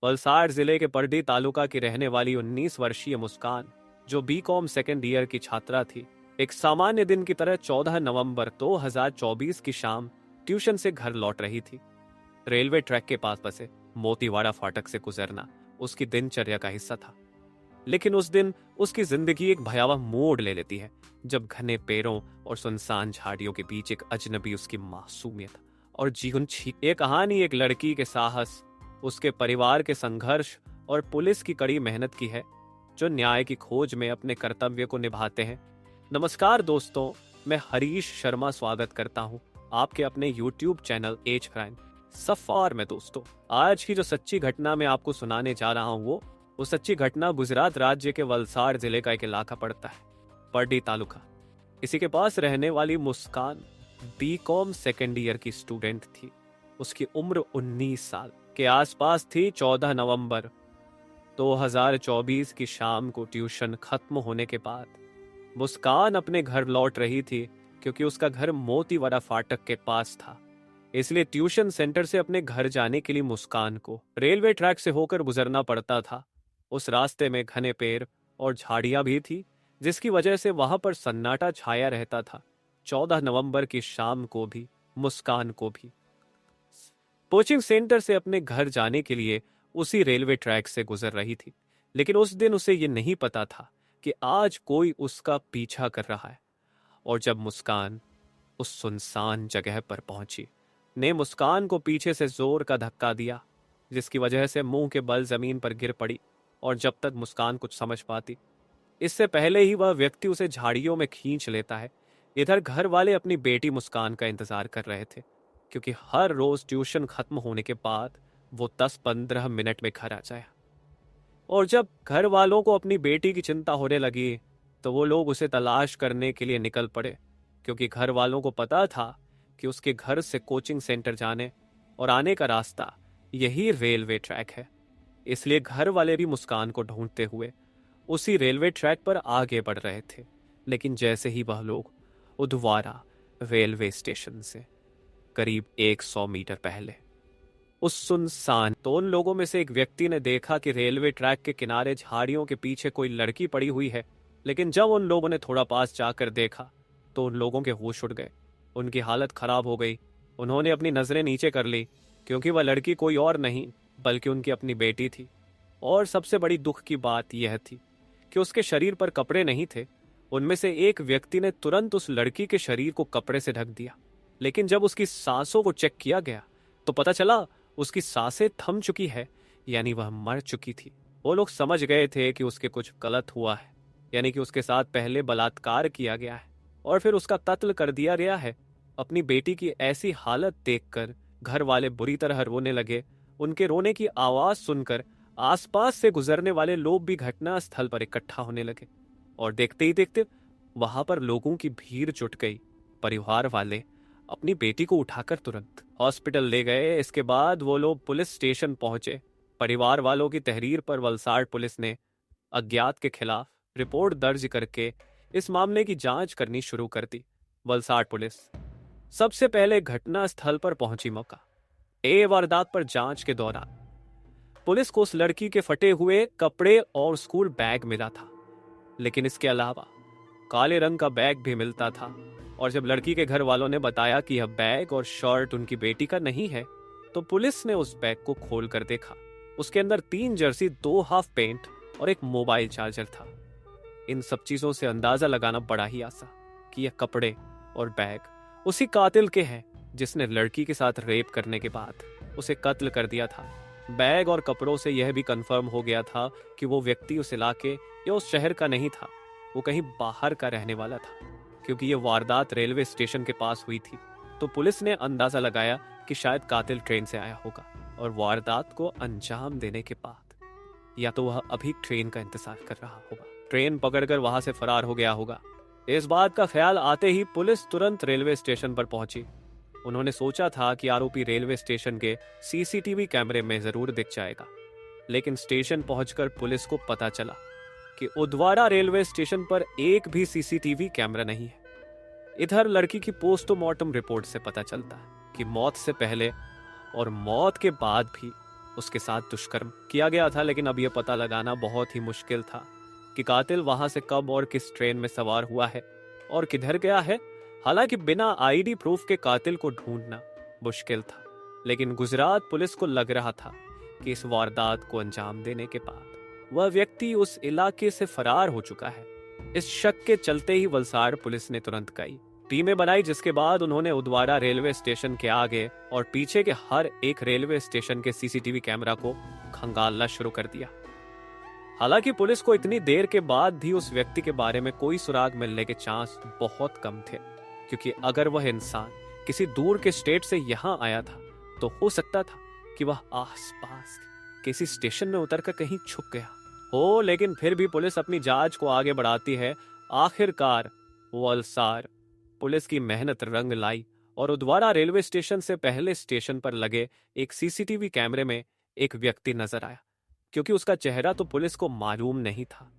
वलसाड़ जिले के परडी तालुका की रहने वाली 19 वर्षीय मुस्कान, जो बीकॉम सेकेंड ईयर की छात्रा थी, एक सामान्य दिन की तरह 14 नवंबर 2024 की शाम ट्यूशन से घर लौट रही थी। रेलवे ट्रैक के पास बसे मोतीवाड़ा फाटक से गुजरना उसकी दिनचर्या का हिस्सा था। लेकिन उस दिन उसकी जिंदगी एक भयावह मोड़ ले लेती है, जब घने पेड़ों और सुनसान झाड़ियों के बीच एक अजनबी उसकी मासूमियत और जीवन छीन। ये कहानी एक लड़की के साहस, उसके परिवार के संघर्ष और पुलिस की कड़ी मेहनत की है, जो न्याय की खोज में अपने कर्तव्य को निभाते हैं। नमस्कार दोस्तों, मैं हरीश शर्मा स्वागत करता हूं आपके अपने YouTube चैनल एज क्राइम सफार में। दोस्तों, आज की जो सच्ची घटना मैं आपको सुनाने जा रहा हूं वो सच्ची घटना गुजरात राज्य के वलसाड़ जिले का एक इलाका पड़ता है, परडी तालुका। इसी के पास रहने वाली मुस्कान बीकॉम सेकेंड ईयर की स्टूडेंट थी। उसकी उम्र 19 साल के आसपास थी। 14 नवंबर 2024 की शाम को ट्यूशन खत्म होने के बाद मुस्कान अपने घर लौट रही थी, क्योंकि उसका घर मोतीवाड़ा फाटक के पास था। इसलिए ट्यूशन सेंटर से अपने घर जाने के लिए मुस्कान को रेलवे ट्रैक से होकर गुजरना पड़ता था। उस रास्ते में घने पेड़ और झाड़ियां भी थी, जिसकी वजह से वहां पर सन्नाटा छाया रहता था। 14 नवंबर की शाम को भी मुस्कान को भी कोचिंग सेंटर से अपने घर जाने के लिए उसी रेलवे ट्रैक से गुजर रही थी। लेकिन उस दिन उसे ये नहीं पता था कि आज कोई उसका पीछा कर रहा है। और जब मुस्कान उस सुनसान जगह पर पहुंची, ने मुस्कान को पीछे से जोर का धक्का दिया, जिसकी वजह से मुंह के बल जमीन पर गिर पड़ी। और जब तक मुस्कान कुछ समझ पाती, इससे पहले ही वह व्यक्ति उसे झाड़ियों में खींच लेता है। इधर घर वाले अपनी बेटी मुस्कान का इंतजार कर रहे थे, क्योंकि हर रोज ट्यूशन खत्म होने के बाद वो 10-15 मिनट में घर आ जाए। और जब घर वालों को अपनी बेटी की चिंता होने लगी, तो वो लोग उसे तलाश करने के लिए निकल पड़े, क्योंकि घर वालों को पता था कि उसके घर से कोचिंग सेंटर जाने और आने का रास्ता यही रेलवे ट्रैक है। इसलिए घर वाले भी मुस्कान को ढूंढते हुए उसी रेलवे ट्रैक पर आगे बढ़ रहे थे। लेकिन जैसे ही वह लोग उदवारा रेलवे स्टेशन से करीब 100 मीटर पहले उस सुनसान, तो उन लोगों में से एक व्यक्ति ने देखा कि रेलवे ट्रैक के किनारे झाड़ियों के पीछे कोई लड़की पड़ी हुई है। लेकिन जब उन लोगों ने थोड़ा पास जाकर देखा, तो उन लोगों के होश उड़ गए। उनकी हालत खराब हो गई। उन्होंने अपनी नजरें नीचे कर ली, क्योंकि वह लड़की कोई और नहीं बल्कि उनकी अपनी बेटी थी। और सबसे बड़ी दुख की बात यह थी कि उसके शरीर पर कपड़े नहीं थे। उनमें से एक व्यक्ति ने तुरंत उस लड़की के शरीर को कपड़े से ढक दिया। लेकिन जब उसकी सांसों को चेक किया गया, तो पता चला उसकी सांसें थम चुकी है, यानी वह मर चुकी थी। वो लोग समझ गए थे कि उसके कुछ गलत हुआ है, यानी कि उसके साथ पहले बलात्कार किया गया है और फिर उसका कत्ल कर दिया गया है। अपनी बेटी की ऐसी हालत देखकर घर वाले बुरी तरह रोने लगे। उनके रोने की आवाज सुनकर आसपास से गुजरने वाले लोग भी घटना स्थल पर इकट्ठा होने लगे। और देखते ही देखते वहां पर लोगों की भीड़ जुट गई। परिवार वाले अपनी बेटी को उठाकर तुरंत हॉस्पिटल ले गए। इसके बाद वो लोग पुलिस स्टेशन पहुंचे। परिवार वालों की तहरीर पर वलसाड़ पुलिस ने अज्ञात के खिलाफ रिपोर्ट दर्ज करके इस मामले की जांच करनी शुरू कर दी। वलसाड़ पुलिस सबसे पहले घटना स्थल पर पहुंची। मौका वारदात पर जांच के दौरान पुलिस को उस लड़की के फटे हुए कपड़े और स्कूल बैग मिला था। लेकिन इसके अलावा काले रंग का बैग भी मिलता था। और जब लड़की के घर वालों ने बताया कि यह बैग और शर्ट उनकी बेटी का नहीं है, तो पुलिस ने उस बैग को खोल कर देखा। उसके अंदर 3 जर्सी, 2 हाफ पेंट और एक मोबाइल चार्जर था। इन सब चीजों से अंदाजा लगाना बड़ा ही आसान कि यह कपड़े और बैग उसी कातिल के हैं, जिसने लड़की के साथ रेप करने के बाद उसे कत्ल कर दिया था। बैग और कपड़ों से यह भी कंफर्म हो गया था कि वो व्यक्ति उस इलाके या उस शहर का नहीं था, वो कहीं बाहर का रहने वाला था। क्योंकि यह वारदात रेलवे स्टेशन के पास हुई थी, तो पुलिस ने अंदाजा लगाया कि शायद कातिल ट्रेन से आया होगा और वारदात को अंजाम देने के बाद या तो वह अभी ट्रेन का इंतजार कर रहा होगा, ट्रेन पकड़कर वहां से फरार हो गया होगा। इस बात का ख्याल आते ही पुलिस तुरंत रेलवे स्टेशन पर पहुंची। उन्होंने सोचा था कि आरोपी रेलवे स्टेशन के सीसीटीवी कैमरे में जरूर दिख जाएगा। लेकिन स्टेशन पहुंचकर पुलिस को पता चला कि उदवाड़ा रेलवे स्टेशन पर एक भी सीसीटीवी कैमरा नहीं है। इधर लड़की की पोस्टमार्टम रिपोर्ट से पता चलता है कि मौत से पहले और मौत के बाद भी उसके साथ दुष्कर्म किया गया था। लेकिन अब यह पता लगाना बहुत ही मुश्किल था कि कातिल वहां से कब और किस ट्रेन में सवार हुआ है और किधर गया है। हालांकि बिना आईडी प्रूफ के कातिल को ढूंढना मुश्किल था, लेकिन गुजरात पुलिस को लग रहा था कि इस वारदात को अंजाम देने के बाद वह व्यक्ति उस इलाके से फरार हो चुका है। इस शक के चलते ही वलसाड़ पुलिस ने तुरंत कई टीमें बनाई, जिसके बाद उन्होंने उदवाड़ा रेलवे स्टेशन के आगे और पीछे के हर एक रेलवे स्टेशन के सीसीटीवी कैमरा को खंगालना शुरू कर दिया। हालांकि पुलिस को इतनी देर के बाद भी उस व्यक्ति के बारे में कोई सुराग मिलने के चांस बहुत कम थे, क्योंकि अगर वह इंसान किसी दूर के स्टेट से यहां आया था तो हो सकता था कि वह आसपास किसी स्टेशन में उतरकर कहीं छुप गया हो। लेकिन फिर भी पुलिस अपनी जांच को आगे बढ़ाती है। आखिरकार वलसाड़ पुलिस की मेहनत रंग लाई और उदवाड़ा रेलवे स्टेशन से पहले स्टेशन पर लगे एक सीसीटीवी कैमरे में एक व्यक्ति नजर आया। क्योंकि उसका चेहरा तो पुलिस को मालूम नहीं था,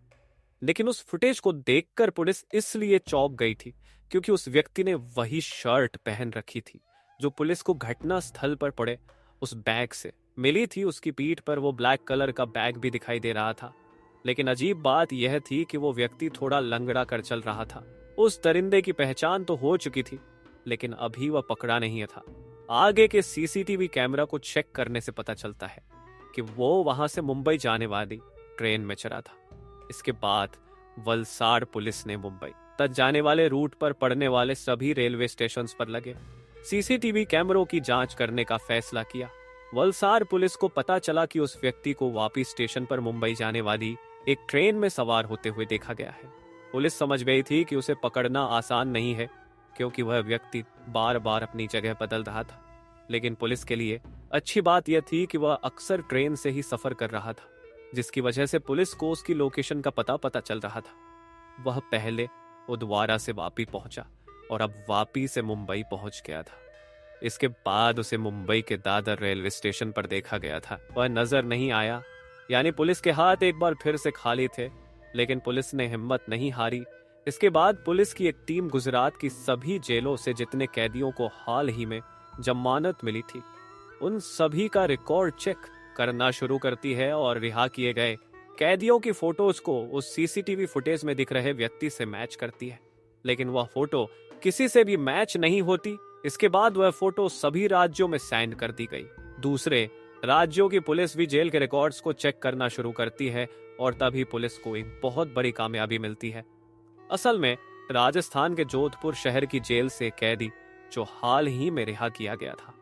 लेकिन उस फुटेज को देखकर पुलिस इसलिए चौंक गई थी क्योंकि उस व्यक्ति ने वही शर्ट पहन रखी थी जो पुलिस को घटना स्थल पर पड़े उस बैग से मिली थी। उसकी पीठ पर वो ब्लैक कलर का बैग भी दिखाई दे रहा था। लेकिन अजीब बात यह थी कि वो व्यक्ति थोड़ा लंगड़ा कर चल रहा था। उस दरिंदे की पहचान तो हो चुकी थी, लेकिन अभी वह पकड़ा नहीं था। आगे के सीसीटीवी कैमरा को चेक करने से पता चलता है कि वो वहां से मुंबई जाने वाली ट्रेन में चढ़ा था। इसके बाद वलसाड़ पुलिस ने मुंबई तक जाने वाले रूट पर पड़ने वाले सभी रेलवे स्टेशंस पर लगे सीसीटीवी कैमरों की जांच करने का फैसला किया। वलसाड़ पुलिस को पता चला कि उस व्यक्ति को वापस स्टेशन पर मुंबई जाने वाली एक ट्रेन में सवार होते हुए देखा गया है। पुलिस समझ गई थी कि उसे पकड़ना आसान नहीं है, क्योंकि वह व्यक्ति बार बार अपनी जगह बदल रहा था। लेकिन पुलिस के लिए अच्छी बात यह थी कि वह अक्सर ट्रेन से ही सफर कर रहा था, जिसकी वजह से पुलिस को उसकी लोकेशन का पता चल रहा था। वह पहले उदवाड़ा से वापी पहुंचा और अब वापी से मुंबई पहुंच गया था। इसके बाद उसे मुंबई के दादर रेलवे स्टेशन पर देखा गया था। वह नजर नहीं आया, यानी पुलिस के हाथ एक बार फिर से खाली थे। लेकिन पुलिस ने हिम्मत नहीं हारी। इसके बाद पुलिस की एक टीम गुजरात की सभी जेलों से जितने कैदियों को हाल ही में जमानत मिली थी, उन सभी का रिकॉर्ड चेक करना शुरू करती है और रिहा किए गए कैदियों की फोटोज को उस सीसीटीवी फुटेज में दिख रहे व्यक्ति से मैच करती है। लेकिन वह फोटो किसी से भी मैच नहीं होती। इसके बाद वह फोटो सभी राज्यों में सेंड कर दी गई। दूसरे राज्यों की पुलिस भी जेल के रिकॉर्ड्स को चेक करना शुरू करती है और तभी पुलिस को एक बहुत बड़ी कामयाबी मिलती है। असल में राजस्थान के जोधपुर शहर की जेल से कैदी जो हाल ही में रिहा किया गया था,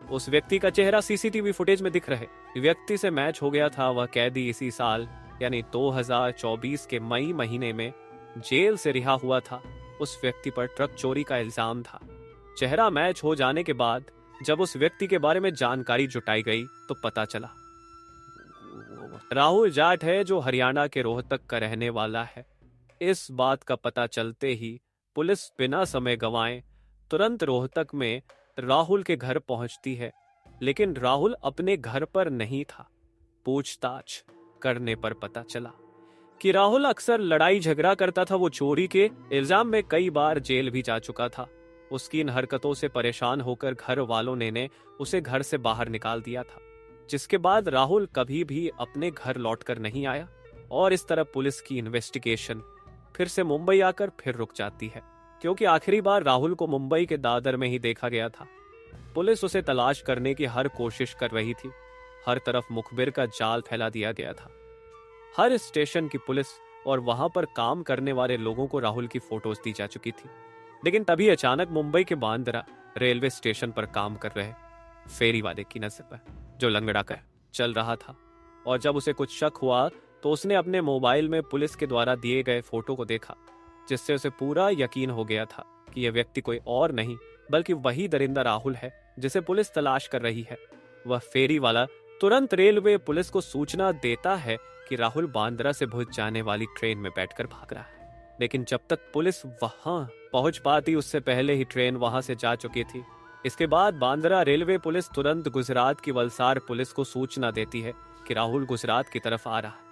उस व्यक्ति का चेहरा सीसीटीवी फुटेज में दिख रहे व्यक्ति से मैच हो गया था। वह कैदी इसी साल यानी 2024 के मई महीने में जेल से रिहा हुआ था। उस व्यक्ति पर ट्रक चोरी का इल्जाम था। चेहरा मैच हो जाने के बाद जब उस व्यक्ति के बारे में जानकारी जुटाई गई तो पता चला राहुल जाट है, जो हरियाणा के रोहतक का रहने वाला है। इस बात का पता चलते ही पुलिस बिना समय गंवाए तुरंत रोहतक में राहुल के घर पहुंचती है। लेकिन राहुल अपने घर पर नहीं था। पूछताछ करने पर पता चला कि राहुल अक्सर लड़ाई झगड़ा करता था। वो चोरी के इल्जाम में कई बार जेल भी जा चुका था। उसकी इन हरकतों से परेशान होकर घर वालों ने उसे घर से बाहर निकाल दिया था, जिसके बाद राहुल कभी भी अपने घर लौटकर नहीं आया। और इस तरह पुलिस की इन्वेस्टिगेशन फिर से मुंबई आकर फिर रुक जाती है, क्योंकि आखिरी बार राहुल को मुंबई के दादर में ही देखा गया था। पुलिस उसे तलाश करने की हर कोशिश कर रही थी। हर तरफ मुखबिर का जाल फैला दिया गया था। हर स्टेशन की पुलिस और वहां पर काम करने वाले लोगों को राहुल की फोटोज दी जा चुकी थी। लेकिन तभी अचानक मुंबई के बांद्रा रेलवे स्टेशन पर काम कर रहे फेरी वाले की नजर पर, जो लंगड़ा कर चल रहा था। और जब उसे कुछ शक हुआ तो उसने अपने मोबाइल में पुलिस के द्वारा दिए गए फोटो को देखा, जिससे उसे पूरा यकीन हो गया था कि यह व्यक्ति कोई और नहीं बल्कि वही दरिंदा राहुल है जिसे पुलिस तलाश कर रही है। वह फेरी वाला तुरंत रेलवे पुलिस को सूचना देता है कि राहुल बांद्रा से भुज जाने वाली ट्रेन में बैठकर भाग रहा है। लेकिन जब तक पुलिस वहां पहुंच पाती उससे पहले ही ट्रेन वहां से जा चुकी थी। इसके बाद बांद्रा रेलवे पुलिस तुरंत गुजरात की वलसाड़ पुलिस को सूचना देती है कि राहुल गुजरात की तरफ आ रहा है।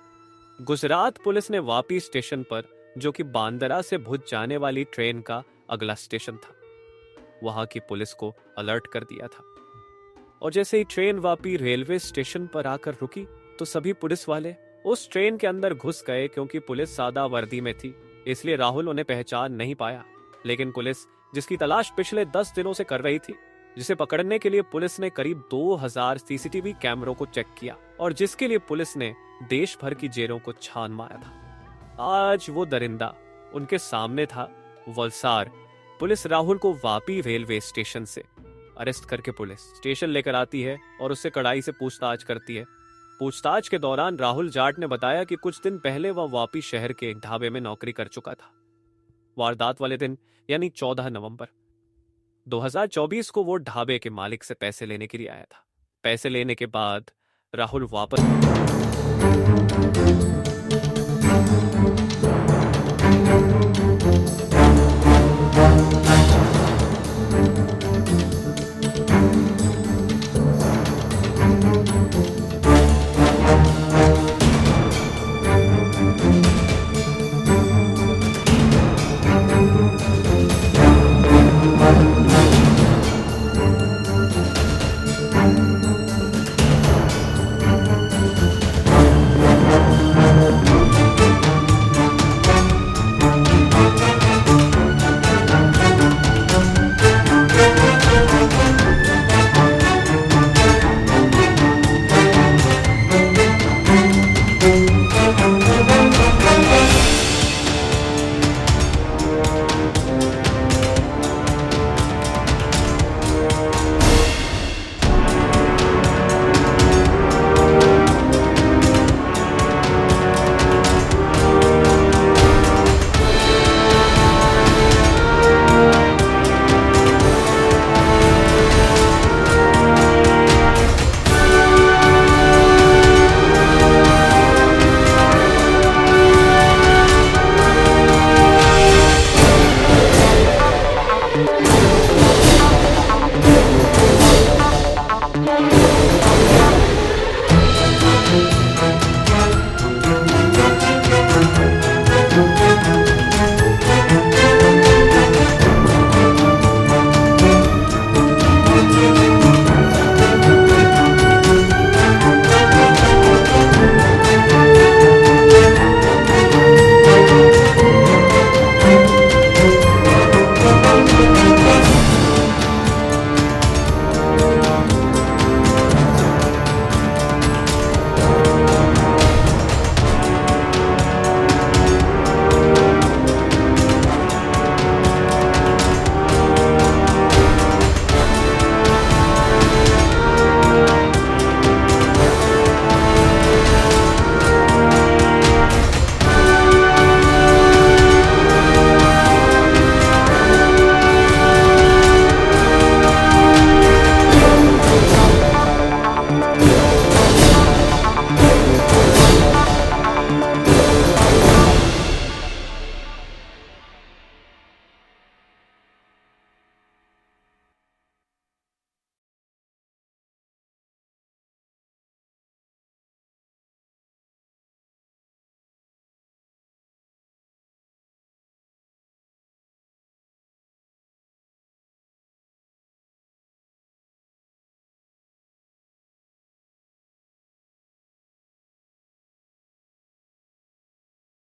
गुजरात पुलिस ने वापी स्टेशन पर, जो कि बांद्रा से भुज जाने वाली ट्रेन का अगला स्टेशन था, वहां की पुलिस को अलर्ट कर दिया था। और जैसे ही ट्रेन वापी रेलवे स्टेशन पर आकर रुकी तो सभी पुलिस वाले उस ट्रेन के अंदर घुस गए। क्योंकि पुलिस सादा वर्दी में थी, इसलिए राहुल उन्हें पहचान नहीं पाया। लेकिन पुलिस, जिसकी तलाश पिछले 10 दिनों से कर रही थी, जिसे पकड़ने के लिए पुलिस ने करीब 2000 सीसीटीवी कैमरों को चेक किया और जिसके लिए पुलिस ने देश भर की जेलों को छान मारा था, आज वो दरिंदा उनके सामने था। वलसार पुलिस राहुल को वापी रेलवे स्टेशन से अरेस्ट करके पुलिस स्टेशन लेकर आती है और उससे कड़ाई से पूछताछ करती है। पूछताछ के दौरान राहुल जाट ने बताया कि कुछ दिन पहले वह वापी शहर के एक ढाबे में नौकरी कर चुका था। वारदात वाले दिन यानी 14 नवंबर 2024 को वो ढाबे के मालिक से पैसे लेने के लिए आया था। पैसे लेने के बाद राहुल वापस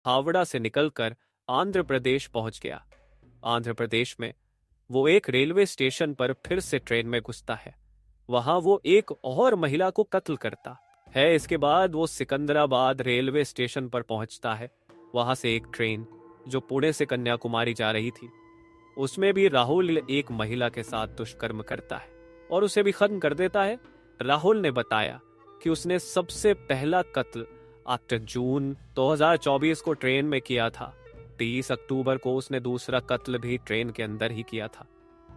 हावड़ा से निकलकर आंध्र प्रदेश पहुंच गया। आंध्र प्रदेश में वो एक रेलवे स्टेशन पर फिर से ट्रेन में घुसता है। वहां वो एक और महिला को कत्ल करता है। इसके बाद वो सिकंदराबाद रेलवे स्टेशन पर पहुंचता है। वहां से एक ट्रेन जो पुणे से कन्याकुमारी जा रही थी, उसमें भी राहुल एक महिला के साथ दुष्कर्म करता है और उसे भी खत्म कर देता है। राहुल ने बताया कि उसने सबसे पहला कत्ल 8 जून 2024 को ट्रेन में किया था। 30 अक्टूबर को उसने दूसरा कत्ल भी ट्रेन के अंदर ही किया था।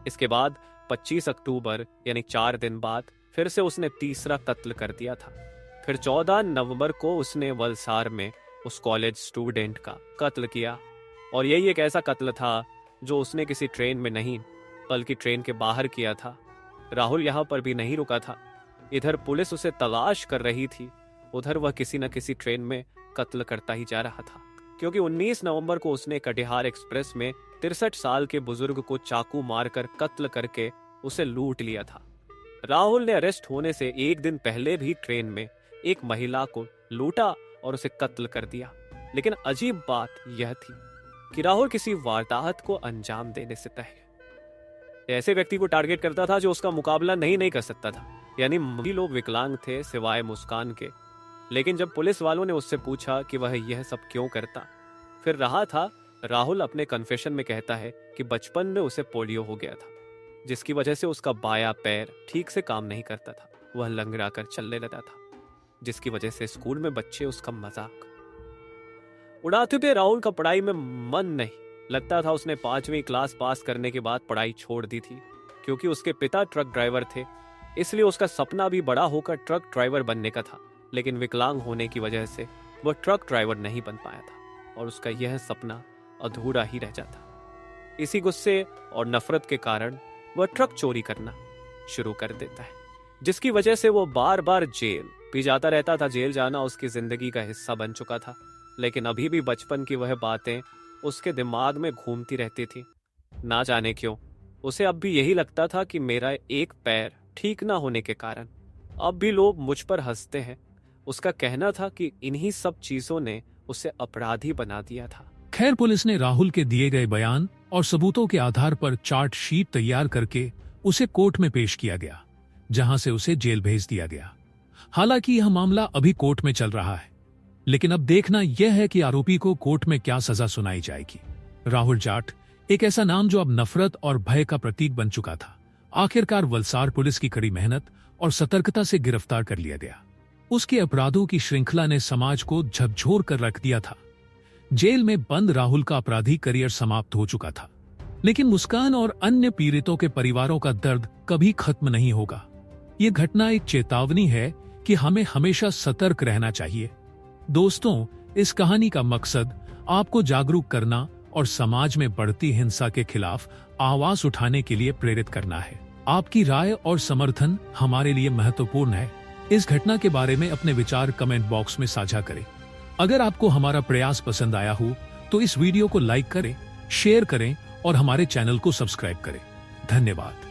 इसके बाद 25 अक्टूबर यानी 4 दिन बाद फिर से उसने तीसरा कत्ल कर दिया था। फिर 14 नवंबर को उसने वलसार में उस कॉलेज स्टूडेंट का कत्ल किया। और यही एक ऐसा कत्ल था जो उसने किसी ट्रेन में नहीं बल्कि ट्रेन के बाहर किया था। राहुल यहाँ पर भी नहीं रुका था। इधर पुलिस उसे तलाश कर रही थी, उधर वह किसी न किसी ट्रेन में कत्ल करता ही जा रहा था। क्योंकि 19 नवंबर को उसने कटिहार एक्सप्रेस में 63 साल के बुजुर्ग को चाकू मारकर कत्ल करके उसे लूट लिया था। राहुल ने अरेस्ट होने से एक दिन पहले भी ट्रेन में एक महिला को लूटा और उसे कत्ल कर दिया। लेकिन अजीब बात यह थी कि राहुल किसी वारदात को अंजाम देने से पहले ऐसे व्यक्ति को टारगेट करता था जो उसका मुकाबला नहीं कर सकता था, यानी सभी लोग विकलांग थे सिवाय मुस्कान के। लेकिन जब पुलिस वालों ने उससे पूछा कि वह यह सब क्यों करता, फिर रहा था, राहुल अपने कन्फेशन में कहता है कि बचपन में उसे पोलियो हो गया था, जिसकी वजह से उसका बायां पैर ठीक से काम नहीं करता था। वह लंगड़ा कर चलने लगा था, जिसकी वजह से स्कूल में बच्चे उसका मजाक उड़ाते थे। राहुल का पढ़ाई में मन नहीं लगता था। उसने 5वीं क्लास पास करने के बाद पढ़ाई छोड़ दी थी, क्योंकि उसके पिता ट्रक ड्राइवर थे, इसलिए उसका सपना भी बड़ा होकर ट्रक ड्राइवर बनने का था। लेकिन विकलांग होने की वजह से वह ट्रक ड्राइवर नहीं बन पाया था और उसका यह सपना अधूरा ही रह जाता। इसी गुस्से और नफरत के कारण वह ट्रक चोरी करना शुरू कर देता है, जिसकी वजह से वो बार बार जेल भी जाता रहता था। जेल जाना उसकी जिंदगी का हिस्सा बन चुका था, लेकिन अभी भी बचपन की वह बातें उसके दिमाग में घूमती रहती थी। ना जाने क्यों उसे अब भी यही लगता था कि मेरा एक पैर ठीक ना होने के कारण अब भी लोग मुझ पर हंसते हैं। उसका कहना था कि इन्हीं सब चीजों ने उसे अपराधी बना दिया था। खैर, पुलिस ने राहुल के दिए गए बयान और सबूतों के आधार पर चार्जशीट तैयार करके उसे कोर्ट में पेश किया गया, जहां से उसे जेल भेज दिया गया। हालांकि यह मामला अभी कोर्ट में चल रहा है, लेकिन अब देखना यह है कि आरोपी को कोर्ट में क्या सजा सुनाई जाएगी। राहुल जाट, एक ऐसा नाम जो अब नफरत और भय का प्रतीक बन चुका था, आखिरकार वलसाड़ पुलिस की कड़ी मेहनत और सतर्कता से गिरफ्तार कर लिया गया। उसके अपराधों की श्रृंखला ने समाज को झकझोर कर रख दिया था। जेल में बंद राहुल का अपराधी करियर समाप्त हो चुका था, लेकिन मुस्कान और अन्य पीड़ितों के परिवारों का दर्द कभी खत्म नहीं होगा। ये घटना एक चेतावनी है कि हमें हमेशा सतर्क रहना चाहिए। दोस्तों, इस कहानी का मकसद आपको जागरूक करना और समाज में बढ़ती हिंसा के खिलाफ आवाज उठाने के लिए प्रेरित करना है। आपकी राय और समर्थन हमारे लिए महत्वपूर्ण है। इस घटना के बारे में अपने विचार कमेंट बॉक्स में साझा करें। अगर आपको हमारा प्रयास पसंद आया हो तो इस वीडियो को लाइक करें, शेयर करें और हमारे चैनल को सब्सक्राइब करें। धन्यवाद।